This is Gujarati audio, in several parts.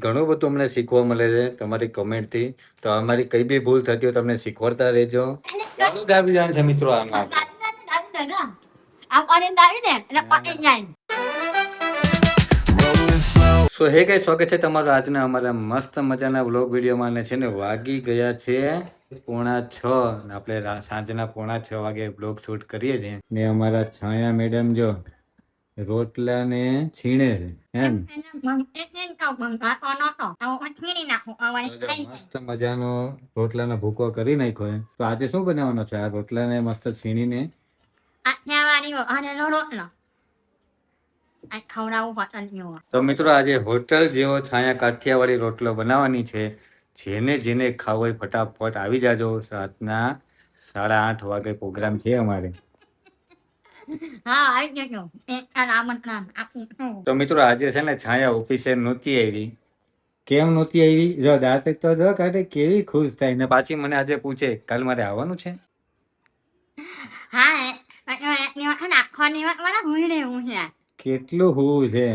ઘણું બધું અમને શીખવા મળે છે તમારી કમેન્ટથી. તો અમારી કઈ બી ભૂલ થતી હોય તમને શીખવાડતા રહેજો. ચાલુ દાબી જાય છે મિત્રો આમાં. સો હે ગાઈસ, સ્વાગત છે તમારું આજના અમારા મસ્ત મજાના વ્લોગ વિડીયોમાં. અને છે ને વાગી ગયા છે 5:30 ને આપણે સાંજના 5:30 વાગે વ્લોગ શૂટ કરીએ છીએ. ને અમારા છાયા મેડમ જો રોટલા ને છીણે છે એમ મસ્ત મજાનો રોટલાનો ભૂકો કરી નાખ્યો એમ. તો આજે શું બનાવવાનો છે આ રોટલાને મસ્ત છીણીને? તો મિત્રો આજે હોટલ જેવો છાયા કાઠિયાવાડી રોટલો બનાવવાની છે. જેને જેને ખાવો હોય ફટાફટ આવી જાજો. રાતના 8:30 વાગે પ્રોગ્રામ છે અમારે. તો મિત્રો આજે છે ને છાયા ઓફિસે નહોતી આવી. કેમ નહોતી આવી? જો દાંત તો જો કાઢે કેવી ખુશ થાય ને પાછી મને આજે પૂછે કાલ મારે આવવાનું છે. કેટલું હું છે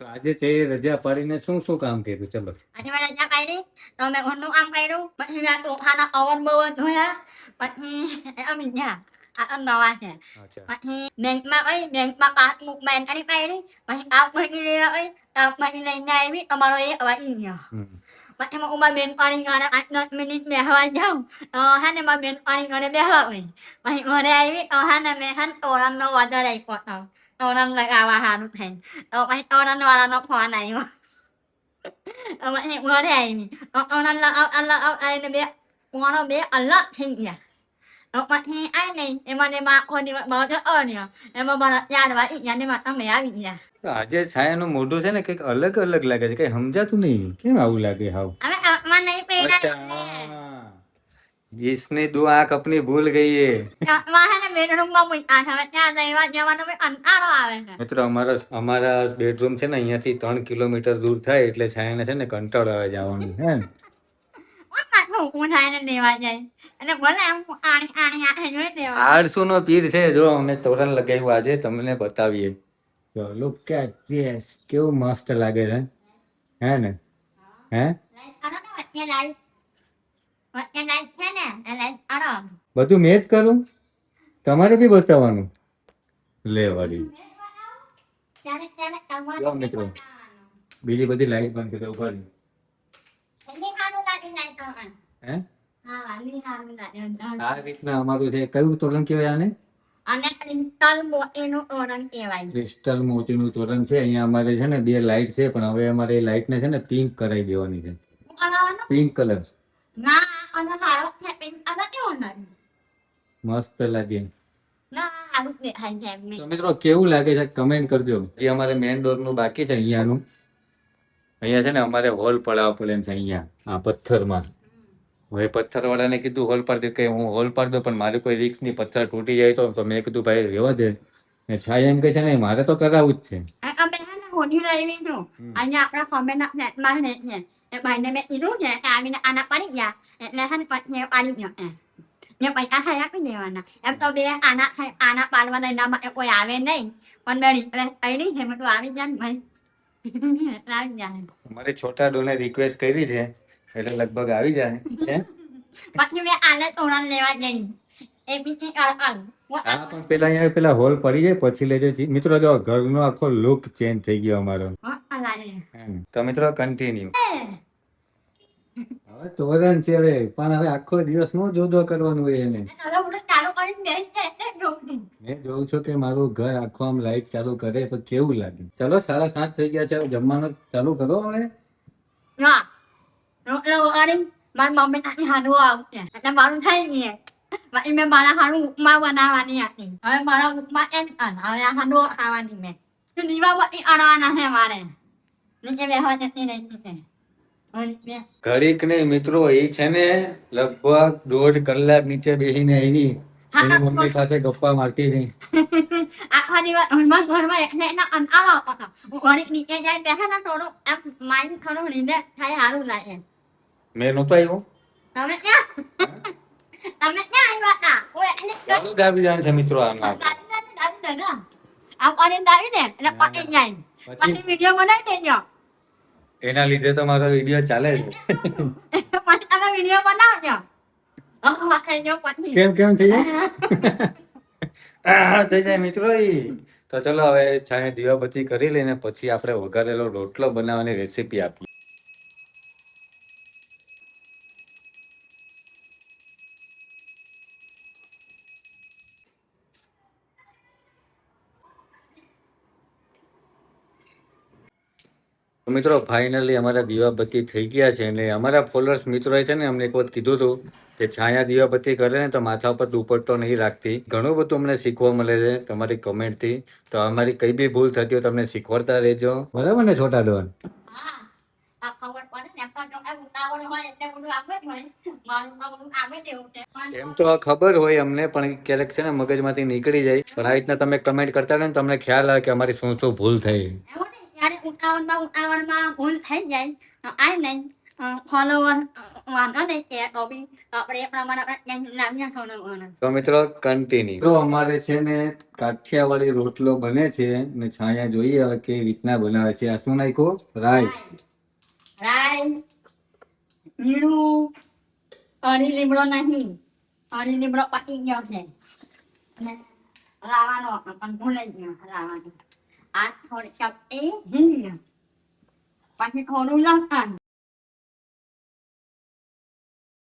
તો આજે તે રજા પાડીને શું શું કામ કર્યું? ચલો આજે મેં રજા પાડી તો મેં ઘરનું કામ કર્યું, પછી મેં તોફાના અવન બવન ધોયા, પછી અમે ગયા આ નવા છે. પછી બેંકમાં પાસબુક એન્ટ્રી પાડી, પછી આવકમાંથી લેવા હોય તો આવકમાંથી લઈને આવી અમારો એ વાગી ગયો. પછી હું મારા બેનપાણી ઘરે 5-10 મિનિટ બેસવા જાઉં તો હે ને મારા બેનપાણી ઘરે બેસવા હોય. પછી ઘરે આવી તો હે ને મેં હે ને તોરણનો ઓર્ડર આપ્યો હતો, તોરણ લગાવવા સારું થાય. તો પછી તોરણવાળાનો ફોન આવ્યો. પછી ઘરે આવી તો તોરણ લગાવીને બે અલગ થઈ ગયા. તો પછી આવી નહીં એમાં આખો દિવસ બહુ અર્યો એમાં મારા 4 વાગી ગયા ને તમે આવી ગયા. આજે છાયાનું મોઢું છે ને કઈક અલગ અલગ લાગે છે, કઈ સમજાતું નહીં. કેમ આવું લાગે? હાવ હવે આંખમાં નહીં પહેર્યા इसने दो आंख अपनी भूल गई है. મિત્રો અમારા બેડરૂમ છે ને અહીંયાથી 3 કિલોમીટર દૂર થાય એટલે છાયાને છે ને કંટાળો આવે જવાનું હે ને. આળસુ નો પીર છે. જો અમે તોરણ લગાવ્યું આજે તમને બતાવીએ. જો લુક એટ ધીસ, કેવું મસ્ત લાગે છે હે ને? હે બધું મેં જ કરું? તમારે બી બતાવવાનું? લે વાળી મિત્રો બીજી બધી લાઈટ બંધ કરી ઉપર. આ રીતના અમારું છે. કયું તોરણ કહેવાય આને? ક્રિસ્ટલ મોતીનું તોરણ છે. અહીંયા અમારે છે ને 2 લાઈટ છે, પણ હવે અમારે એ લાઈટ ને છે ને પિંક કરાવી દેવાની છે. પિંક કલર મસ્ત લાગે. તો મિત્રો કેવું લાગે છે કમેન્ટ કરજો. જે અમારે મેઇન ડોર નું બાકી છે અહીંયા છે ને અમારે હોલ પડાવવા પડે એમ છે અહીંયા આ પથ્થરમાં. હવે પથ્થર વાળાને કીધું હોલ પાડ દે, કે હું હોલ પાડ દઉં પણ મારે કોઈ રિક્સ નહીં, પથ્થર તૂટી જાય તો મેં કીધું ભાઈ રહેવા દે. છાયા એમ કે છે ને મારે તો કરાવવું જ છે. આપણા કોમેન્ટના ફ્લેટમાં રહે છે એ ભાઈને મેં કીધું છે કે આવીને આના પડી ગયા એટલે છે ને પછી પાડી ગયો ને પૈસા ખાઈ આપી દેવાના. એમ તો બે આના પાડવાના એના માટે કોઈ આવે નહીં, પણ મેં રિક્વેસ્ટ કરી છે બધું આવી જાય ને ભાઈ. આવી જાય. અમારી છોટા ડોને રિક્વેસ્ટ કરી છે એટલે લગભગ આવી જાય. પછી મેં આને તોરણ લેવા જઈ એબીસી અળકલ. હા પણ પેલા અહીંયા પેલા હોલ પડી જાય પછી લેજો. મિત્રો જો ઘરનો આખો લુક ચેન્જ થઈ ગયો અમારો. તો મિત્રો કન્ટિન્યુ. હવે તોરણ છે હવે, પણ હવે આખો દિવસ નો જોજો કરવાનું હોય એને. મેં જોઉં છું કે મારું ઘર આખો આમ લાઈટ ચાલુ કરે તો કેવું લાગે. ચલો 7:30 થઈ ગયા છે, જમવાનું ચાલુ કરો હવે. મારી મમ્મી નાની હાડું આવશે એટલે મારું થઈ ગયું. પછી મેં મારા હાડું ઉપમા બનાવવાની હતી. હવે મારા ઉપમા એમ હવે આ હાડું ખાવાની મેં દીવાબત્તી અડવાના છે મારે. નીચે બેસવા જતી રહી. ઘડીક નહીં મિત્રો, એ છે ને લગભગ 1.5 કલાક નીચે બેસીને આવી એની મમ્મી સાથે ગપ્પા મારતી હતી. આખા દિવસ ઘરમાં એટલે એના અંધારો હતો. ઘડીક નીચે જાય બેસે ને થોડું એમ માઇન્ડ થોડું રિલેક્સ થાય, સારું લાગે. મેં નહોતો આવ્યો. તમે ક્યાં આવ્યા હતા? ચાલુ દાબી જાય છે મિત્રો આમાં. આમ કરીને દાવી ને એટલે પતી જાય પછી પછી વિડીયો બનાવી દેજો એના લીધે તો મારો વિડીયો ચાલે છે. પછી તમે વિડીયો બનાવજો ખાઈ જાઓ પછી કેમ થઈ જાય થઈ જાય મિત્રો ઈ. તો ચલો હવે છાણે દીવાબત્તી કરી લઈને પછી આપણે વઘારેલો રોટલો બનાવવાની રેસીપી આપીએ. તો મિત્રો ફાઇનલી અમારા દીવાબત્તી થઈ ગયા છે અને અમારા ફોલોઅર્સ મિત્રોએ છે ને અમને એક વખત કીધું હતું કે છાયા દીવાબત્તી કરે ને તો માથા ઉપર દુપટ્ટો નહીં રાખતી. ઘણું બધું અમને શીખવા મળે છે તમારી કમેન્ટથી. તો અમારી કઈ બી ભૂલ થતી હોય તમને શીખવાડતા રહેજો. બરાબર ને છોટા ડોન? હા આ ખબર પડે ને એમ તો જો ઉતાવળ હોય એટલે બધું આવે જ હોય મારું તો બધું આવે જ એવું છે એમ તો ખબર હોય અમને પણ ક્યારેક છે ને મગજમાંથી નીકળી જાય. પણ આ રીતના તમે કમેન્ટ કરતા રહો ને તો અમને ખ્યાલ આવે કે અમારી શું શું ભૂલ થઈ. એવું નહીં જ્યારે ઉતાવળમાં ભૂલ થઈ જાય આ નહીં ફોલોવર વાંધો નહીં છે તો બી આપણે એ પ્રમાણે આપણે લાવ્યા ફોલોવર તો મિત્રો કન્ટિન્યુ. તો અમારે છે ને કાઠિયાવાડી રોટલો બને છે ને છાયા જોઈએ હવે કેવી રીતના બનાવે છે. આ શું નાખ્યું? રાઈ. જીરું અઢી લીમડો નહીં અઢી લીમડો પતી ગયો છે અને લાવવાનો પણ ભૂલાઈ ગયો લાવવાનો આ થોડી ચપટી હિંગ પછી થોડું લસણ